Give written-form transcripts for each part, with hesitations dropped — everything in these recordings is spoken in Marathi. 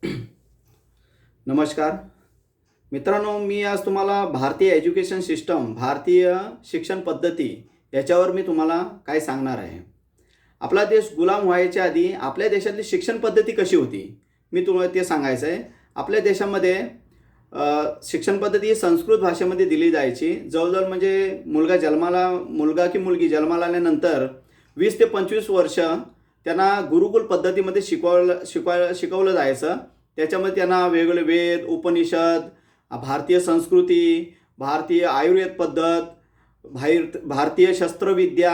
नमस्कार मित्रांनो, मी आज तुम्हाला भारतीय एज्युकेशन सिस्टम, भारतीय शिक्षण पद्धती याच्यावर मी तुम्हाला काय सांगणार आहे. आपला देश गुलाम व्हायच्या आधी आपल्या देशातली शिक्षण पद्धती कशी होती, मी तुम्हाला ते सांगायचं आहे. आपल्या देशामध्ये शिक्षण पद्धती ही संस्कृत भाषेमध्ये दिली जायची. जवळजवळ म्हणजे मुलगा की मुलगी जन्माला आल्यानंतर 20 ते 25 वर्ष त्यांना गुरुकुल पद्धतीमध्ये शिकवलं जायचं. त्याच्यामध्ये त्यांना वेगवेगळे वेद, उपनिषद, भारतीय संस्कृती, भारतीय आयुर्वेद पद्धत, भारतीय शस्त्रविद्या,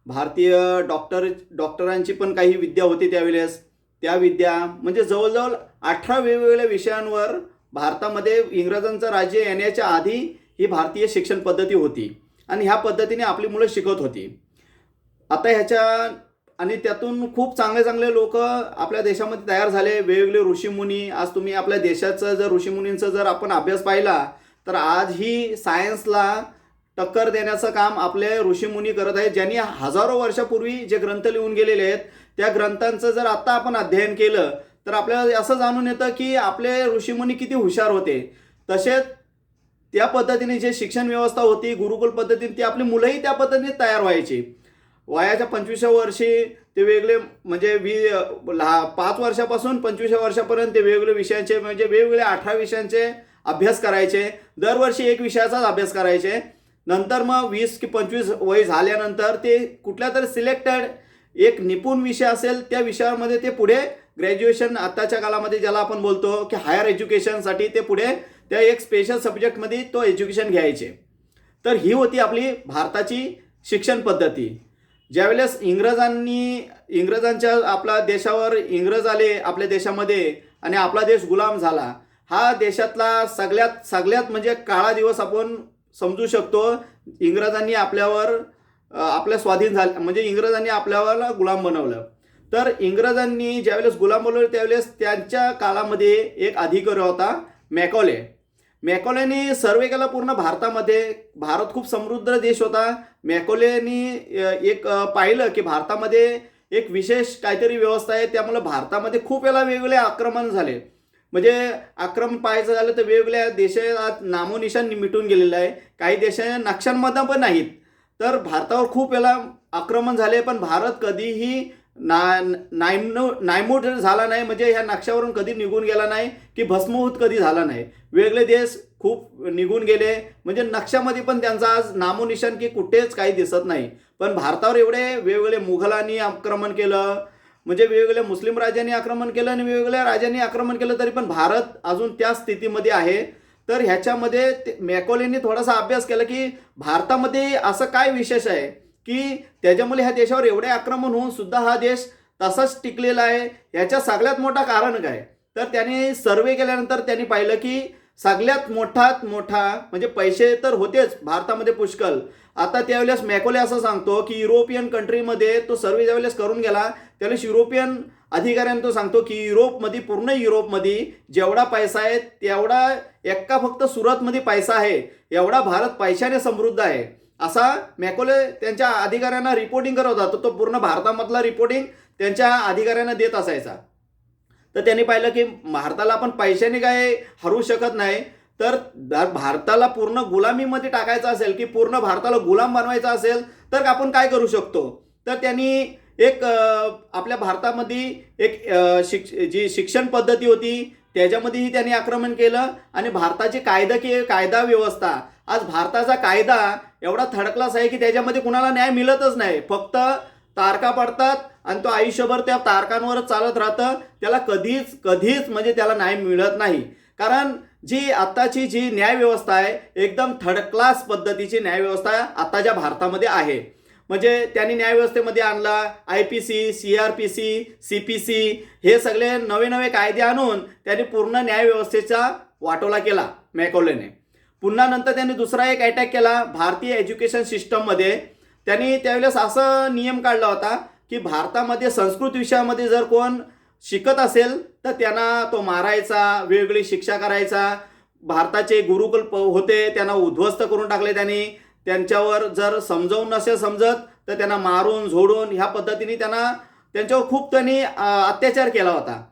भारतीय डॉक्टरांची पण काही विद्या होती त्यावेळेस. त्या विद्या म्हणजे जवळजवळ 18 वेगवेगळ्या विषयांवर भारतामध्ये इंग्रजांचं राज्य येण्याच्या आधी ही भारतीय शिक्षण पद्धती होती आणि ह्या पद्धतीने आपली मुलं शिकत होती. आता ह्याच्या आणि त्यातून खूप चांगले चांगले लोक आपल्या देशामध्ये तयार झाले. वेगवेगळे ऋषीमुनी. आज तुम्ही आपल्या देशाचं जर ऋषीमुनींचा जर आपण अभ्यास पाहिला तर आजही सायन्सला टक्कर देण्याचं काम आपले ऋषीमुनी करत आहेत, ज्यांनी हजारो वर्षापूर्वी जे ग्रंथ लिहून गेलेले आहेत त्या ग्रंथांचं जर आता आपण अध्ययन केलं तर आपल्याला असं जाणून येतं की आपले ऋषीमुनी किती हुशार होते. तसेच त्या पद्धतीने जे शिक्षण व्यवस्था होती गुरुकुल पद्धतीने, ती आपली मुलंही त्या पद्धतीने तयार व्हायची. वयाच्या 25व्या वर्षी ते वेगळे म्हणजे 5 वर्षापासून 25व्या वर्षापर्यंत ते वेगवेगळे विषयांचे म्हणजे वेगवेगळे 18 विषयांचे अभ्यास करायचे. दरवर्षी एक विषयाचाच अभ्यास करायचे. नंतर मग 20 की 25 वय झाल्यानंतर ते कुठल्या तरी सिलेक्टेड एक निपुण विषय असेल त्या विषयामध्ये ते पुढे ग्रॅज्युएशन, आत्ताच्या काळामध्ये ज्याला आपण बोलतो की हायर एज्युकेशनसाठी ते पुढे त्या एक स्पेशल सब्जेक्टमध्ये तो एज्युकेशन घ्यायचे. तर ही होती आपली भारताची शिक्षण पद्धती. ज्यावेळेस इंग्रजांच्या आपल्या देशावर इंग्रज आले आपल्या देशामध्ये आणि आपला देश गुलाम झाला, हा देशातला सगळ्यात म्हणजे काळा दिवस आपण समजू शकतो. इंग्रजांनी आपल्या स्वाधीन झाले म्हणजे इंग्रजांनी आपल्याला गुलाम बनवलं. तर इंग्रजांनी ज्यावेळेस गुलाम बनवलं त्यावेळेस त्यांच्या काळामध्ये एक अधिकारी होता मॅकॉलेनी सर्वे केला पूर्ण भारतामध्ये. भारत खूप समृद्ध देश होता. मॅकॉलेनी एक पाहिलं की भारतामध्ये एक विशेष काहीतरी व्यवस्था आहे, त्यामुळे भारतामध्ये खूप वेळा वेगवेगळे आक्रमण झाले. म्हणजे आक्रमण पाहायचं झालं तर वेगवेगळ्या देशात नामोनिशान मिटून गेलेलं आहे. काही देश नक्षांमध्ये पण नाहीत. तर भारतावर खूप वेळा आक्रमण झाले, पण भारत कधीही नायमूट झाला नाही. म्हणजे ह्या नक्षावरून कधी निघून गेला नाही की भस्मभूत कधी झाला नाही. वेगळे देश खूप निघून गेले म्हणजे नक्षामध्ये पण त्यांचा आज नामोनिशान की कुठेच काही दिसत नाही. पण भारतावर एवढे वेगवेगळे मुघलांनी आक्रमण केलं, म्हणजे वेगवेगळ्या मुस्लिम राजांनी आक्रमण केलं आणि वेगवेगळ्या राजांनी आक्रमण केलं, तरी पण भारत अजून त्या स्थितीमध्ये आहे. तर ह्याच्यामध्ये मॅकॉलेनी थोडासा अभ्यास केला की भारतामध्ये असं काय विशेष आहे की त्याच्यामुळे ह्या देशावर एवढे आक्रमण होऊन सुद्धा हा देश तसाच टिकलेला आहे. याच्या सगळ्यात मोठा कारण काय. तर त्यांनी सर्वे केल्यानंतर त्यांनी पाहिलं की सगळ्यात मोठा म्हणजे पैसे तर होतेच भारतामध्ये पुष्कळ. आता त्यावेळेस मॅकॉले असं सांगतो की युरोपियन कंट्रीमध्ये तो सर्वे ज्यावेळेस करून गेला त्यावेळेस युरोपियन अधिकाऱ्यांना तो सांगतो की पूर्ण युरोपमध्ये जेवढा पैसा आहे तेवढा एका फक्त सुरतमध्ये पैसा आहे, एवढा भारत पैशाने समृद्ध आहे, असा मॅकॉले त्यांच्या अधिकाऱ्यांना रिपोर्टिंग करत होता. तो पूर्ण भारतामधला रिपोर्टिंग त्यांच्या अधिकाऱ्यांना देत असायचा. तर त्यांनी पाहिलं की भारताला आपण पैशाने काय हरू शकत नाही, तर भारताला पूर्ण गुलामीमध्ये टाकायचं असेल की पूर्ण भारताला गुलाम बनवायचा असेल तर आपण काय करू शकतो. तर त्यांनी एक आपल्या भारतामध्ये एक जी शिक्षण पद्धती होती त्याच्यामध्येही त्यांनी आक्रमण केलं आणि भारताची कायदा व्यवस्था, आज भारताचा कायदा एवढा थर्ड क्लास आहे की त्याच्यामध्ये कुणाला न्याय मिळतच नाही. फक्त तारखा पडतात आणि तो आयुष्यभर त्या तारखांवरच चालत राहतं. त्याला कधीच म्हणजे त्याला न्याय मिळत नाही. कारण आत्ताची जी न्यायव्यवस्था आहे एकदम थर्ड क्लास पद्धतीची न्यायव्यवस्था आत्ताच्या भारतामध्ये आहे. म्हणजे त्यांनी न्यायव्यवस्थेमध्ये आणला IPC, CRPC, CPC हे सगळे नवे कायदे आणून त्यांनी पूर्ण न्यायव्यवस्थेचा वाटोळा केला मॅकॉलेने. पुन्हा नंतर त्यांनी दुसरा एक अटॅक केला भारतीय एज्युकेशन सिस्टममध्ये. त्यांनी त्यावेळेस असा नियम काढला होता की भारतामध्ये संस्कृत विषयामध्ये जर कोण शिकत असेल तर त्यांना तो मारायचा, वेगवेगळी शिक्षा करायचा. भारताचे गुरुकुल होते त्यांना उद्ध्वस्त करून टाकले त्यांनी. त्यांच्यावर जर समजावून नसेल समजत तर त्यांना मारून झोडून ह्या पद्धतीने त्यांच्यावर खूप त्यांनी अत्याचार केला होता.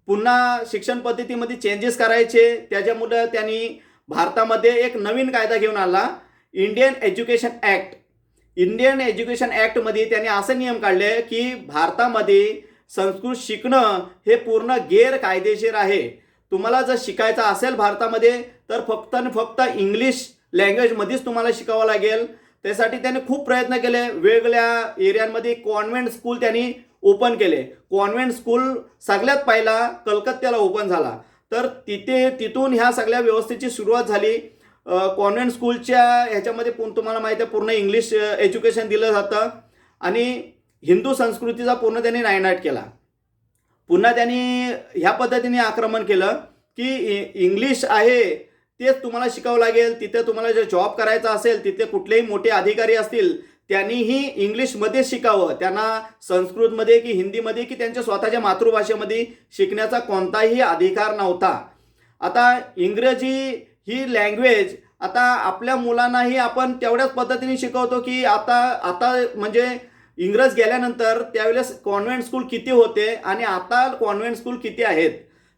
पुन्हा शिक्षण पद्धतीमध्ये चेंजेस करायचे. त्याच्यामुळे त्यांनी भारतामध्ये एक नवीन कायदा घेऊन आला, Indian education act. Indian education ॲक्टमध्ये त्यांनी असे नियम काढले की भारतामध्ये संस्कृत शिकणं हे पूर्ण गैरकायदेशीर आहे. तुम्हाला जर शिकायचं असेल भारतामध्ये तर फक्त आणि फक्त इंग्लिश लँग्वेजमध्येच तुम्हाला शिकावं लागेल. त्यासाठी त्यांनी खूप प्रयत्न केले. वेगवेगळ्या एरियांमध्ये कॉन्व्हेंट स्कूल त्यांनी ओपन केले. कॉन्व्हेंट स्कूल सगळ्यात पहिला कलकत्त्याला ओपन झाला. तर तिथून ह्या सगळ्या व्यवस्थेची सुरुवात झाली. कॉन्व्हेंट स्कूलच्या ह्याच्यामध्ये तुम्हाला माहिती आहे पूर्ण इंग्लिश एज्युकेशन दिलं जातं आणि हिंदू संस्कृतीचा पूर्ण त्यांनी नायनाट केला. पुन्हा त्यांनी ह्या पद्धतीने आक्रमण केलं की इंग्लिश आहे तेच तुम्हाला शिकावं लागेल. तिथे तुम्हाला जर जॉब करायचा असेल, तिथे कुठलेही मोठे अधिकारी असतील त्यांनीही इंग्लिशमध्ये शिकावं. त्यांना संस्कृतमध्ये की हिंदीमध्ये की त्यांच्या स्वतःच्या मातृभाषेमध्ये शिकण्याचा कोणताही अधिकार नव्हता. आता इंग्रजी ही लँग्वेज आता आपल्या मुलांनाही आपण तेवढ्याच पद्धतीने शिकवतो की आता म्हणजे इंग्रज गेल्यानंतर त्यावेळेस कॉन्व्हेंट स्कूल किती होते आणि आता कॉन्व्हेंट स्कूल किती आहेत.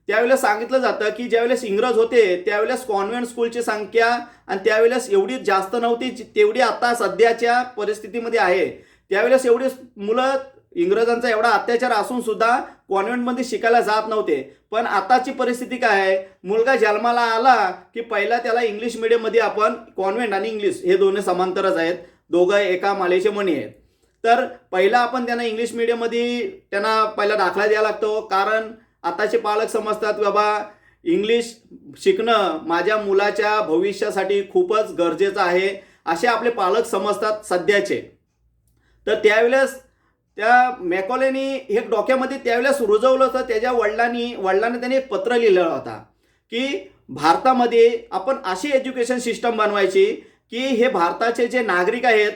त्यावेळेस सांगितलं जातं की ज्यावेळेस इंग्रज होते त्यावेळेस कॉन्व्हेंट स्कूलची संख्या आणि त्यावेळेस एवढी जास्त नव्हती तेवढी आता सध्याच्या परिस्थितीमध्ये आहे. त्यावेळेस एवढी मुलं इंग्रजांचा एवढा अत्याचार असून सुद्धा कॉन्व्हेंटमध्ये शिकायला जात नव्हते. पण आताची परिस्थिती काय आहे, मुलगा जन्माला आला की पहिला त्याला इंग्लिश मिडियममध्ये आपण कॉन्व्हेंट आणि इंग्लिश हे दोन्ही समांतरच आहेत, दोघं एका मालेचे मणी आहेत. तर पहिला आपण त्यांना इंग्लिश मिडियममध्ये त्यांना पहिला दाखला द्यावा लागतो. कारण आताचे पालक समजतात बाबा इंग्लिश शिकणं माझ्या मुलाच्या भविष्यासाठी खूपच गरजेचं आहे असे आपले पालक समजतात सध्याचे. तर त्यावेळेस त्या मॅकॉलेनी हे डोक्यामध्ये त्यावेळेस रुजवलं होतं. त्याच्या वडिलांनी त्यांनी एक पत्र लिहिलं होता की भारतामध्ये आपण अशी एज्युकेशन सिस्टम बनवायची की हे भारताचे जे नागरिक आहेत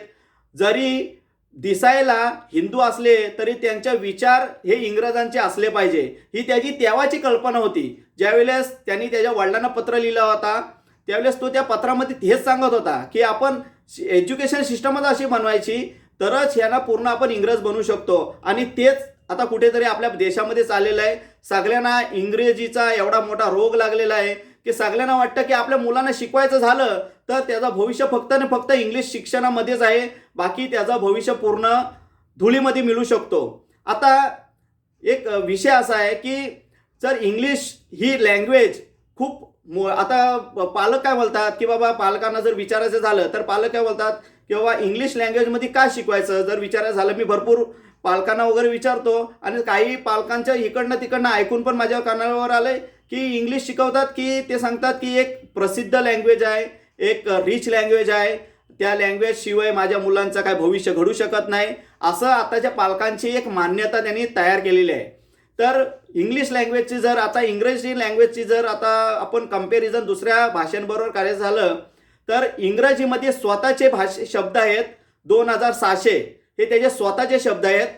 जरी दिसायला हिंदू असले तरी त्यांचे विचार हे इंग्रजांचे असले पाहिजे. ही त्याची तेव्हाची कल्पना होती. ज्यावेळेस त्यांनी त्याच्या वडिलांना पत्र लिहिलं होता त्यावेळेस तो त्या पत्रामध्ये हेच सांगत होता की आपण एज्युकेशन सिस्टमच अशी बनवायची तरच ह्याला पूर्ण आपण इंग्रज बनवू शकतो. आणि तेच आता कुठेतरी आपल्या देशामध्ये चाललेलं आहे. सगळ्यांना इंग्रजीचा एवढा मोठा रोग लागलेला आहे की सगळ्यांना वाटतं की आपल्या मुलांना शिकवायचं झालं तर त्याचं भविष्य फक्त आणि फक्त इंग्लिश शिक्षणामध्येच आहे, बाकी त्याचं भविष्य पूर्ण धुळीमध्ये मिळू शकतो. आता एक विषय असा आहे की जर इंग्लिश ही लँग्वेज खूप आता पालक काय बोलतात की बाबा पालकांना जर विचारायचं झालं तर पालक काय बोलतात की बाबा इंग्लिश लँग्वेजमध्ये का शिकवायचं. जर विचारायचं झालं मी भरपूर पालकांना वगैरे विचारतो आणि काही पालकांच्या इकडनं तिकडनं ऐकून पण माझ्या कानावर आलंय की इंग्लिश शिकवतात की ते सांगतात की एक प्रसिद्ध लँग्वेज आहे, एक रिच लँग्वेज आहे, त्या लँग्वेज शिवाय माझ्या मुलांचं काय भविष्य घडू शकत नाही असं आताच्या पालकांची एक मान्यता त्यांनी तयार केलेली आहे. तर इंग्लिश लँग्वेजची जर आता इंग्रजी लँग्वेजची जर आता आपण कंपॅरिझन दुसऱ्या भाषांबरोबर करायचं झालं तर इंग्रजीमध्ये स्वतःचे शब्द आहेत 2600 हे त्याचे स्वतःचे शब्द आहेत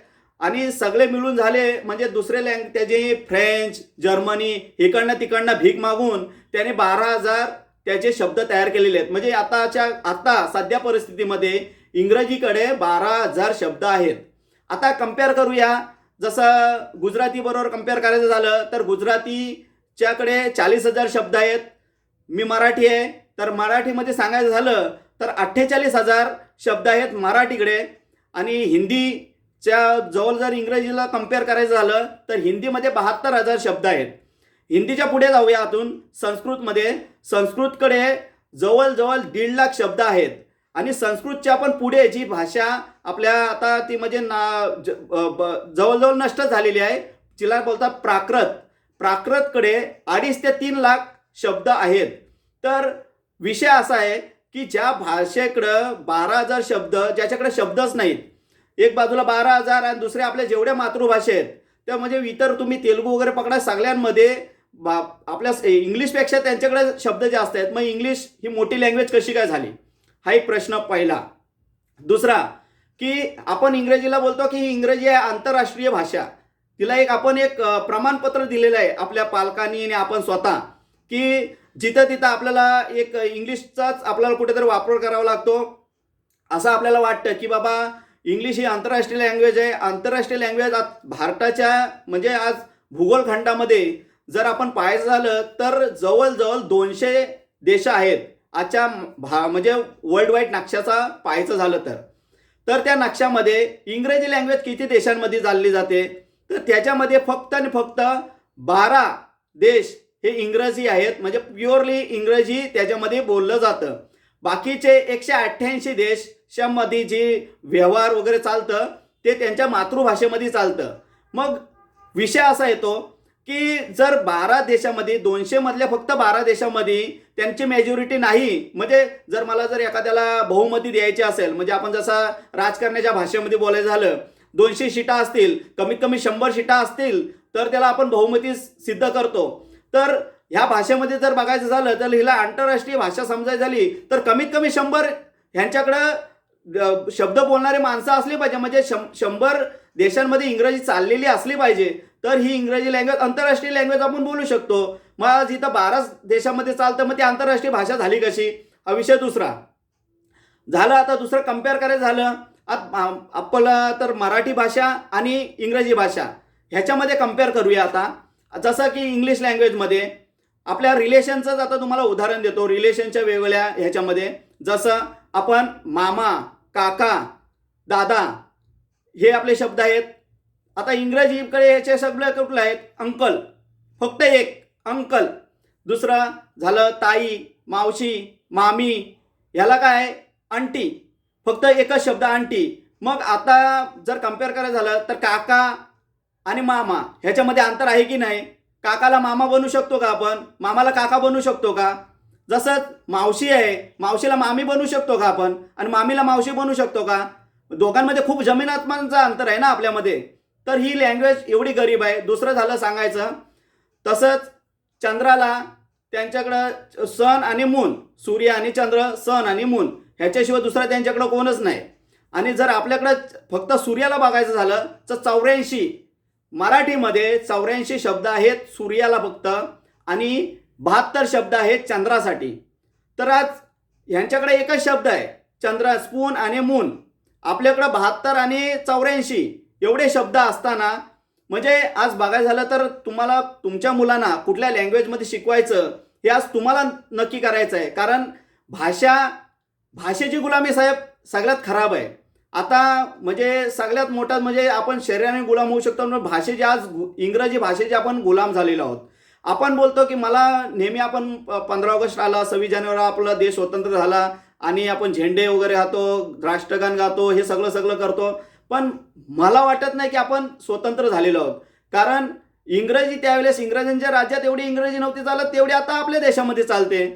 आणि सगळे मिळून झाले म्हणजे दुसरे त्याचे फ्रेंच जर्मनी इकडनं तिकडनं भीक मागून त्याने 12,000 त्याचे शब्द तयार केलेले आहेत. म्हणजे आता सध्या परिस्थितीमध्ये इंग्रजीकडे 12,000 शब्द आहेत. आता कम्पेअर करूया, जसं गुजराती बरोबर कम्पेअर करायचं झालं तर गुजरातीच्याकडे 40,000 शब्द आहेत. मी मराठी आहे तर मराठीमध्ये सांगायचं झालं तर 48,000 शब्द आहेत मराठीकडे. आणि हिंदीच्या जवळ जर इंग्रजीला कम्पेअर करायचं झालं तर हिंदीमध्ये 72,000 शब्द आहेत. हिंदीच्या पुढे जाऊया आतून संस्कृतकडे जवळजवळ 1.5 लाख शब्द आहेत. आणि संस्कृतच्या पण पुढे जी भाषा आपल्या आता ती म्हणजे जवळजवळ नष्ट झालेली आहे तिला बोलतात प्राकृतकडे 2.5 ते 3 लाख शब्द आहेत. तर विषय असा आहे की ज्या भाषेकडं 12,000 शब्द ज्याच्याकडे शब्दच नाहीत, एक बाजूला 12,000 आणि दुसरे आपल्या जेवढ्या मातृभाषा आहेत त्या म्हणजे इतर तुम्ही तेलुगू वगैरे पकडा सगळ्यांमध्ये आपल्या इंग्लिशपेक्षा त्यांच्याकडे शब्द जास्त आहेत. मग इंग्लिश ही मोठी लँग्वेज कशी काय झाली हा एक प्रश्न पहिला. दुसरा की आपण इंग्रजीला बोलतो की ही इंग्रजी आहे आंतरराष्ट्रीय भाषा, तिला आपण एक प्रमाणपत्र दिलेलं आहे आपल्या पालकांनी आणि आपण स्वतः की जिथं तिथं आपल्याला एक इंग्लिशचाच आपल्याला कुठेतरी वापर करावा लागतो असं आपल्याला वाटतं की बाबा इंग्लिश ही आंतरराष्ट्रीय लँग्वेज आहे. आंतरराष्ट्रीय लँग्वेज भारताच्या म्हणजे आज भूगोल खंडामध्ये जर आपण पाहायचं झालं तर जवळजवळ 200 देश आहेत आजच्या म्हणजे वर्ल्ड वाईड नक्षाचा पाहायचं झालं तर त्या नक्षामध्ये इंग्रजी लँग्वेज किती देशांमध्ये चालली जाते, तर त्याच्यामध्ये फक्त आणि फक्त 12 देश हे इंग्रजी आहेत, म्हणजे प्युअरली इंग्रजी त्याच्यामध्ये बोललं जातं. बाकीचे 188 देशांमध्ये जे व्यवहार वगैरे चालतं ते त्यांच्या मातृभाषेमध्ये चालतं. मग विषय असा येतो की जर 12 देशामध्ये 200 मधल्या फक्त 12 देशामध्ये त्यांची मेजॉरिटी नाही, म्हणजे जर मला जर एखाद्याला बहुमती द्यायची असेल, म्हणजे आपण जसं राजकारणाच्या भाषेमध्ये बोलायचं झालं 200 सीटा असतील, कमीत कमी 100 सीटा असतील तर त्याला आपण बहुमती सिद्ध करतो. तर ह्या भाषेमध्ये जर बघायचं झालं तर हिला आंतरराष्ट्रीय भाषा समजायची झाली तर कमीत कमी 100 ह्यांच्याकडं शब्द बोलणारे माणसं असली पाहिजे, म्हणजे 100 देशांमध्ये इंग्रजी चाललेली असली पाहिजे, तर ही इंग्रजी लँग्वेज आंतरराष्ट्रीय लँग्वेज आपण बोलू शकतो. मग जिथं 12 देशामध्ये चालतं मग ती आंतरराष्ट्रीय भाषा झाली कशी, हा विषय दुसरा झालं. आता दुसरं कम्पेअर करायचं झालं आपलं तर मराठी भाषा आणि इंग्रजी भाषा ह्याच्यामध्ये कम्पेअर करूया. आता जसं की इंग्लिश लँग्वेजमध्ये आपल्या रिलेशनचंच आता तुम्हाला उदाहरण देतो. रिलेशनच्या वेगवेगळ्या ह्याच्यामध्ये जसं आपण मामा, काका, दादा हे आपले शब्द आहेत. आता इंग्रजीकडे ह्याचे शब्द कुठले आहेत, अंकल, फक्त एक अंकल. दुसरं झालं ताई, मावशी, मामी, ह्याला काय आंटी, फक्त एकच शब्द आंटी. मग आता जर कम्पेअर करायचं झालं तर काका आणि मामा ह्याच्यामध्ये अंतर आहे की नाही. काकाला मामा बनवू शकतो का आपण, मामाला काका बनवू शकतो का. जसं मावशी आहे, मावशीला मामी बनवू शकतो का आपण, आणि मामीला मावशी बनवू शकतो का. दोघांमध्ये खूप जमीन आसमानाचं अंतर आहे ना आपल्यामध्ये. तर ही लँग्वेज एवढी गरीब आहे. दुसरं झालं सांगायचं तसंच चंद्राला त्यांच्याकडं सन आणि मून, सूर्य आणि चंद्र, सन आणि मून ह्याच्याशिवाय दुसरा त्यांच्याकडं कोणच नाही. आणि जर आपल्याकडं फक्त सूर्याला बघायचं झालं तर 84 मराठीमध्ये 84 शब्द आहेत सूर्याला फक्त, आणि 72 शब्द आहेत चंद्रासाठी. तर आज ह्यांच्याकडे एकच शब्द आहे चंद्र, स्पून आणि मून. आपल्याकडं 72 आणि 84 एवढे शब्द असताना, म्हणजे आज बघायचं झालं तर तुम्हाला तुमच्या मुलांना कुठल्या लँग्वेजमध्ये शिकवायचं हे आज तुम्हाला नक्की करायचं आहे. कारण भाषेची गुलामी साहेब सगळ्यात खराब आहे. आता म्हणजे सगळ्यात मोठा म्हणजे आपण शरीराने गुलाम होऊ शकतो, पण भाषेचे आज इंग्रजी भाषेचे आपण गुलाम झालेलो आहोत. आपण बोलतो की मला नेहमी आपण 15 ऑगस्ट आला, 26 जानेवारी आपला देश स्वतंत्र झाला आणि आपण झेंडे वगैरे गातो, राष्ट्रगान गातो, हे सगळं करतो. पण मला वाटत नाही की आपण स्वतंत्र झालेलो आहोत. कारण इंग्रजी त्यावेळेस इंग्रजांच्या राज्यात एवढी इंग्रजी नव्हती चालत तेवढी आता आपल्या देशामध्ये चालते.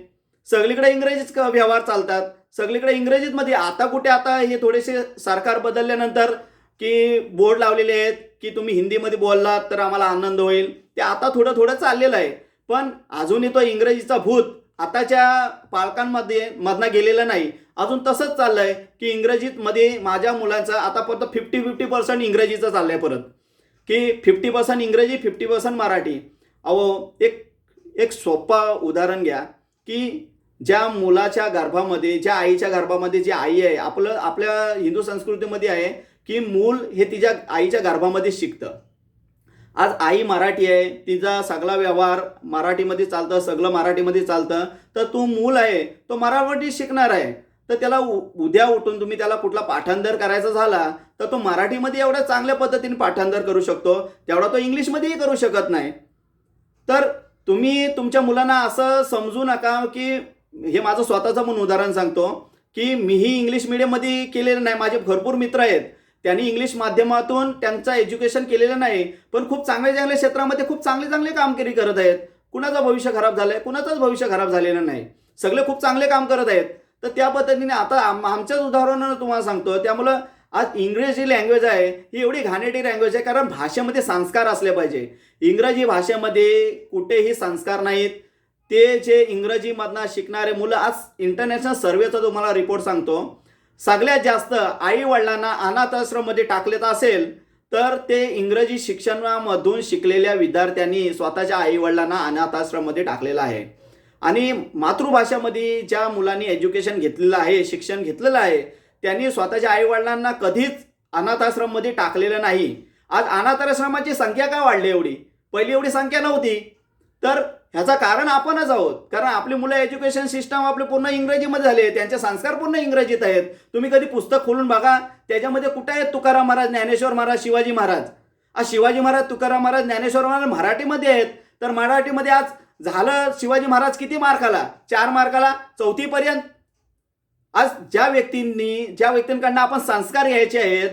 सगळीकडे इंग्रजीच व्यवहार चालतात, सगळीकडे इंग्रजीमध्ये. आता कुठे, आता हे थोडेसे सरकार बदलल्यानंतर की बोर्ड लावलेले आहेत की तुम्ही हिंदीमध्ये बोललात तर आम्हाला आनंद होईल, ते आता थोडं चाललेलं आहे. पण अजूनही तो इंग्रजीचा भूत आताच्या पालकांमध्ये मधनं गेलेलं नाही. अजून तसंच चाललंय की इंग्रजीमध्ये माझ्या मुलांचं आता परत 50% इंग्रजीचं चाललंय परत, की 50% इंग्रजी 50% मराठी. अहो एक सोपा उदाहरण घ्या की ज्या मुलाच्या गर्भामध्ये, ज्या आईच्या गर्भामध्ये जी आई आहे, आपल्या हिंदू संस्कृतीमध्ये आहे की मूल हे तिच्या आईच्या गर्भामध्ये शिकतं. आज आई मराठी आहे, तिचा सगळा व्यवहार मराठीमध्ये चालतं, सगळं मराठीमध्ये चालतं, तर तो मूल आहे तो मराठी शिकणार आहे. तर त्याला उद्या उठून तुम्ही त्याला कुठला पाठांतर करायचा झाला तर तो मराठीमध्ये एवढ्या चांगल्या पद्धतीने पाठांतर करू शकतो, तेवढा तो इंग्लिशमध्येही करू शकत नाही. तर तुम्ही तुमच्या मुलांना असं समजू नका की, हे माझं स्वतःचं म्हणून उदाहरण सांगतो की मीही इंग्लिश मिडियममध्ये केलेलं नाही. माझे भरपूर मित्र आहेत त्यांनी इंग्लिश माध्यमातून त्यांचं एज्युकेशन केलेलं नाही, पण खूप चांगल्या क्षेत्रामध्ये खूप चांगले कामगिरी करत आहेत. कुणाचं भविष्य खराब झालंय, कुणाचंच भविष्य खराब झालेलं नाही, सगळे खूप चांगले काम करत आहेत. तर त्या पद्धतीने आता आमच्याच उदाहरणानं तुम्हाला सांगतो. त्यामुळं आज इंग्रजी लँग्वेज आहे ही एवढी घाणेरडी लँग्वेज आहे, कारण भाषेमध्ये संस्कार असले पाहिजे. इंग्रजी भाषेमध्ये कुठेही संस्कार नाहीत. ते जे इंग्रजीमधनं शिकणारे मुलं, आज इंटरनॅशनल सर्वेचा तुम्हाला रिपोर्ट सांगतो, सगळ्यात जास्त आई वडिलांना अनाथ आश्रममध्ये टाकलेत असेल तर ते इंग्रजी शिक्षणामधून शिकलेल्या विद्यार्थ्यांनी स्वतःच्या आई वडिलांना अनाथ आश्रममध्ये टाकलेलं आहे. आणि मातृभाषेमध्ये ज्या मुलांनी एज्युकेशन घेतलेलं आहे, शिक्षण घेतलेलं आहे, त्यांनी स्वतःच्या आई वडिलांना कधीच अनाथ आश्रममध्ये टाकलेलं नाही. आज अनाथ आश्रमाची संख्या का वाढली एवढी, पहिली एवढी संख्या नव्हती. तर ह्याचं कारण आपणच आहोत. कारण आपली मुलं एज्युकेशन सिस्टम आपले पूर्ण इंग्रजीमध्ये झाले, त्यांचे संस्कार पूर्ण इंग्रजीत आहेत. तुम्ही कधी पुस्तक खोलून बघा, त्याच्यामध्ये कुठे आहेत तुकाराम महाराज, ज्ञानेश्वर महाराज, शिवाजी महाराज. आज शिवाजी महाराज, तुकाराम महाराज, ज्ञानेश्वर महाराज मराठीमध्ये आहेत. तर मराठीमध्ये आज झालं शिवाजी महाराज किती मार्काला? 4 मार्काला 4थी पर्यंत. आज ज्या व्यक्तींकडनं आपण संस्कार घ्यायचे आहेत,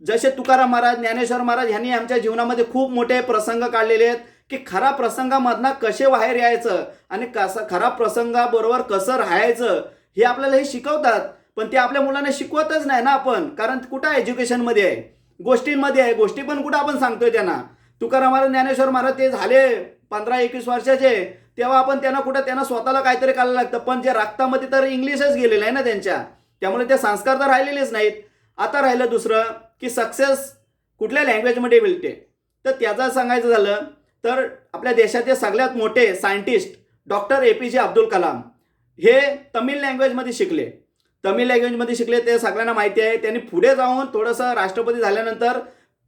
जसे तुकाराम महाराज, ज्ञानेश्वर महाराज यांनी आमच्या जीवनामध्ये खूप मोठे प्रसंग काढलेले आहेत की खरा प्रसंगामधनं कसे बाहेर यायचं आणि खरा प्रसंगाबरोबर कसं राहायचं हे आपल्याला हे शिकवतात. पण ते आपल्या मुलांना शिकवतच नाही ना आपण. कारण कुठं एज्युकेशनमध्ये आहे, गोष्टींमध्ये आहे. गोष्टी पण कुठं आपण सांगतोय त्यांना. तुकाराम महाराज, ज्ञानेश्वर महाराज ते झाले 15-21 वर्षाचे, तेव्हा आपण त्यांना स्वतःला काहीतरी करायला लागतं. पण जे रक्तामध्ये तर इंग्लिशच गेलेलं आहे ना त्यांच्या, त्यामुळे ते संस्कार तर राहिलेलेच नाहीत. आता राहिलं दुसरं की सक्सेस कुठल्या लँग्वेजमध्ये मिळते. तर त्याचं सांगायचं झालं तर आपल्या देशाचे सगळ्यात मोठे scientist doctor APJ Abdul Kalam हे तमिळ लँग्वेजमध्ये शिकले. ते सगळ्यांना माहिती आहे. त्यांनी पुढे जाऊन थोडंसं राष्ट्रपती झाल्यानंतर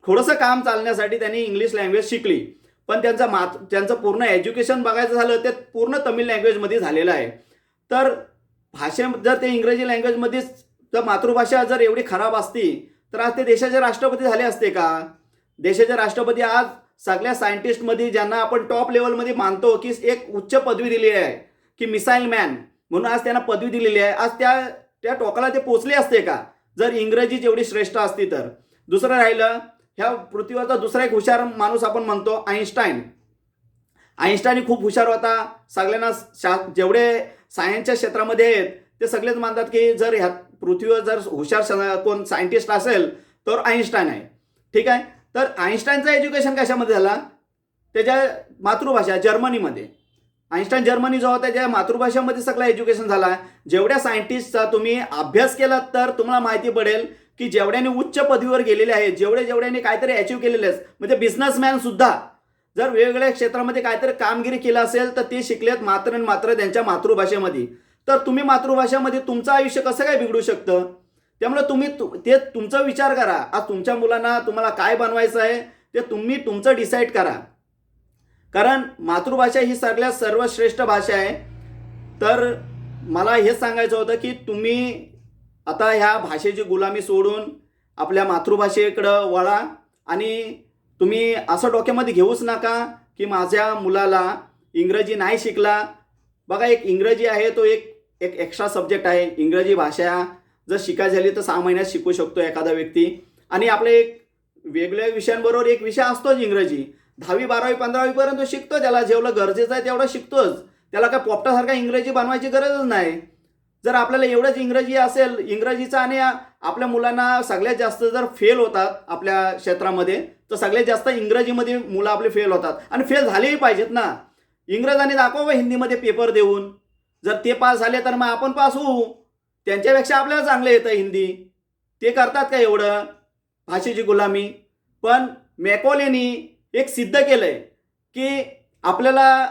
थोडंसं काम चालण्यासाठी त्यांनी इंग्लिश लँग्वेज शिकली. पण त्यांचं पूर्ण एज्युकेशन बघायचं झालं ते पूर्ण तमिळ लँग्वेजमध्ये झालेलं आहे. तर जर ते इंग्रजी लँग्वेजमध्येच जर मातृभाषा जर एवढी खराब असती तर आज ते देशाचे राष्ट्रपती झाले असते का? देशाचे राष्ट्रपती आज सगळ्या सायंटिस्टमध्ये ज्यांना आपण टॉप लेवलमध्ये मानतो की एक उच्च पदवी दिलेली आहे की मिसाईल मॅन म्हणून आज त्यांना पदवी दिलेली आहे. आज त्या टोकाला ते पोचले असते का जर इंग्रजी जेवढी श्रेष्ठ असती तर? दुसरं राहिलं, ह्या पृथ्वीवरचा दुसरा एक हुशार माणूस आपण म्हणतो आईन्स्टाईन. आईन्स्टाईन खूप हुशार होता. सगळ्यांना जेवढे सायन्सच्या क्षेत्रामध्ये आहेत ते सगळेच मानतात की जर ह्या पृथ्वीवर जर हुशार कोण सायंटिस्ट असेल तर आईन्स्टाईन आहे. ठीक आहे. तर आईन्स्टाईनचं एज्युकेशन कशामध्ये झाला? त्याच्या मातृभाषा जर्मनीमध्ये. आईन्स्टाईन जर्मनी जो होता त्याच्या मातृभाषेमध्ये सगळं एज्युकेशन झाला. जेवढ्या सायंटिस्टचा तुम्ही अभ्यास केलात तर तुम्हाला माहिती पडेल की जेवढ्याने उच्च पदवीवर गेलेले आहेत, जेवढ्याने काहीतरी अचीव केलेले आहेत, म्हणजे बिझनेसमॅन सुद्धा जर वेगवेगळ्या क्षेत्रामध्ये काहीतरी कामगिरी केलं असेल तर ते शिकलेत मात्र त्यांच्या मातृभाषेमध्ये. तर तुम्ही मातृभाषेमध्ये तुमचं आयुष्य कसं काय बिघडू शकतं? त्यामुळे तुम्ही तुमचा विचार करा. आज तुमच्या मुलांना तुम्हाला काय बनवायचं आहे ते तुम्ही तुमचं डिसाईड करा. कारण मातृभाषा ही सगळ्यात सर्वश्रेष्ठ भाषा आहे. तर मला हेच सांगायचं होतं की तुम्ही आता ह्या भाषेची गुलामी सोडून आपल्या मातृभाषेकडं वळा. आणि तुम्ही असं डोक्यामध्ये घेऊच नका की माझ्या मुलाला इंग्रजी नाही शिकला. बघा, एक इंग्रजी आहे तो एक एक्स्ट्रा सब्जेक्ट आहे. इंग्रजी भाषा जर शिकायची झाली तर 6 महिन्यात शिकू शकतो एखादा व्यक्ती. आणि आपले एक वेगवेगळ्या विषयांबरोबर एक विषय असतोच इंग्रजी. 10वी 12वी 15वी पर्यंत शिकतो. त्याला जेवढं गरजेचं आहे तेवढं शिकतोच. त्याला काय पोपटासारखा इंग्रजी बनवायची गरजच नाही. जर आपल्याला एवढंच इंग्रजी असेल इंग्रजीचा, आणि आपल्या मुलांना सगळ्यात जास्त जर फेल होतात आपल्या क्षेत्रामध्ये तर सगळ्यात जास्त इंग्रजीमध्ये मुलं आपले फेल होतात. आणि फेल झालेही पाहिजेत ना. इंग्रजांनी दाखवावं हिंदीमध्ये पेपर देऊन. जर ते पास झाले तर मग आपण पास होऊ. त्यांच्यापेक्षा आपल्याला चांगलं येतं हिंदी. ते करतात का एवढं भाषेची गुलामी? पण मॅकॉलेनी एक सिद्ध केलंय की आपल्याला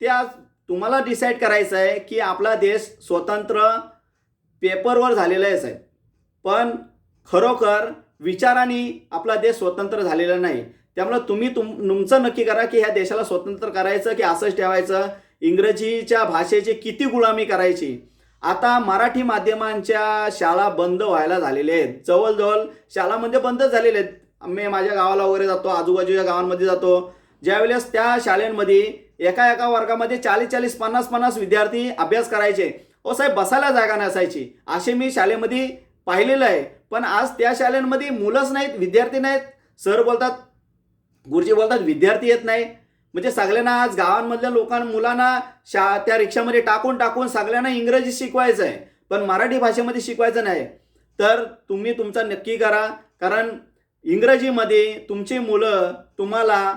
ते आज तुम्हाला डिसाईड करायचं आहे की आपला देश स्वतंत्र पेपरवर झालेलाच आहे, पण खरोखर विचाराने आपला देश स्वतंत्र झालेला नाही. त्यामुळे तुम्ही तुमचं नक्की करा की ह्या देशाला स्वतंत्र करायचं की असंच ठेवायचं. इंग्रजीच्या भाषेची किती गुलामी करायची? आता मराठी माध्यमांच्या शाळा बंद व्हायला झालेल्या आहेत. जवळजवळ शाळा म्हणजे बंदच झालेल्या आहेत. मी माझ्या गावाला वगैरे जातो, आजूबाजूच्या गावांमध्ये जातो. ज्यावेळेस त्या शाळांमध्ये एका वर्गामध्ये 40-40, 50-50 विद्यार्थी अभ्यास करायचे. ओ साहेब, बसायला जागा नसायची. असे मी शाळेमध्ये पाहिलेलं आहे. पण आज त्या शाळांमध्ये मुलंच नाहीत, विद्यार्थी नाहीत. सर बोलतात, गुरुजी बोलतात विद्यार्थी येत नाही. म्हणजे सगळ्यांना आज गावांमधल्या मुलांना त्या रिक्षामध्ये टाकून सगळ्यांना इंग्रजी शिकवायचं आहे, पण मराठी भाषेमध्ये शिकवायचं नाही. तर तुम्ही तुमचा नक्की करा. कारण इंग्रजीमध्ये तुमची मुलं तुम्हाला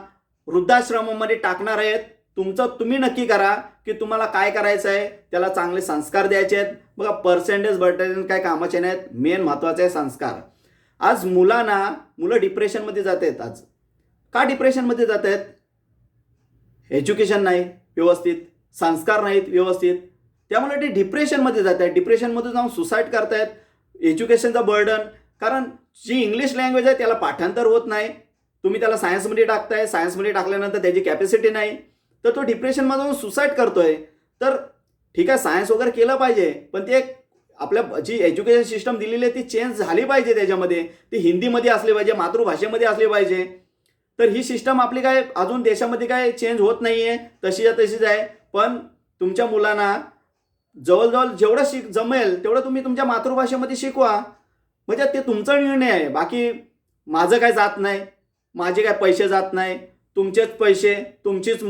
वृद्धाश्रमामध्ये टाकणार आहेत. तुम्ही नक्की करा की तुम्हाला काय करायचं आहे. त्याला चांगले संस्कार द्यायचे आहेत. बघा, पर्सेंटेज काय कामाचे नाहीत. मेन महत्त्वाचे आहे संस्कार. आज मुलं डिप्रेशनमध्ये जात आहेत. आज का डिप्रेशनमध्ये जात आहेत? एज्युकेशन नाही व्यवस्थित, संस्कार नाहीत व्यवस्थित, त्यामुळे ते डिप्रेशनमध्ये जात आहेत. डिप्रेशनमध्ये जाऊन सुसाईड करतायत. एज्युकेशनचा बर्डन. कारण जी इंग्लिश लँग्वेज आहे त्याला पाठांतर होत नाही. तुम्ही त्याला सायन्समध्ये टाकताय. सायन्समध्ये टाकल्यानंतर त्याची कॅपॅसिटी नाही. तर तो डिप्रेशनमधून सुसाईड करतोय. तर ठीक आहे, सायन्स वगैरे केलं पाहिजे, पण ते आपल्या जी एज्युकेशन सिस्टम दिलेली आहे ती चेंज झाली पाहिजे. त्याच्यामध्ये ती हिंदीमध्ये असली पाहिजे, मातृभाषेमध्ये असली पाहिजे. तर ही सिस्टम आपली काय अजून देशामध्ये काय चेंज होत नाही आहे, तशीच्या तशीच आहे. पण तुमच्या मुलांना जवळजवळ जेवढं जमेल तेवढं तुम्ही तुमच्या मातृभाषेमध्ये शिकवा. म्हणजे ते तुमचा निर्णय आहे. बाकी माझं काय जात नाही, माझे काय पैसे जात नाही. तुमचेच पैसे, तुमचीच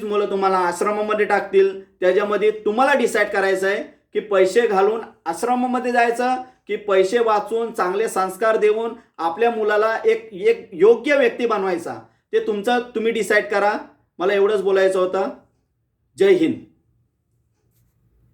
मुलं तुम्हाला आश्रमामध्ये टाकतील. त्याच्यामध्ये तुम्हाला डिसाईड करायचं आहे की पैसे घालून आश्रमामध्ये जायचं की पैसे वाचून चांगले संस्कार देऊन आपल्या मुलाला एक एक योग्य व्यक्ती बनवायचा. ते तुम्ही डिसाईड करा. मला एवढंच बोलायचं होतं. जय हिंद.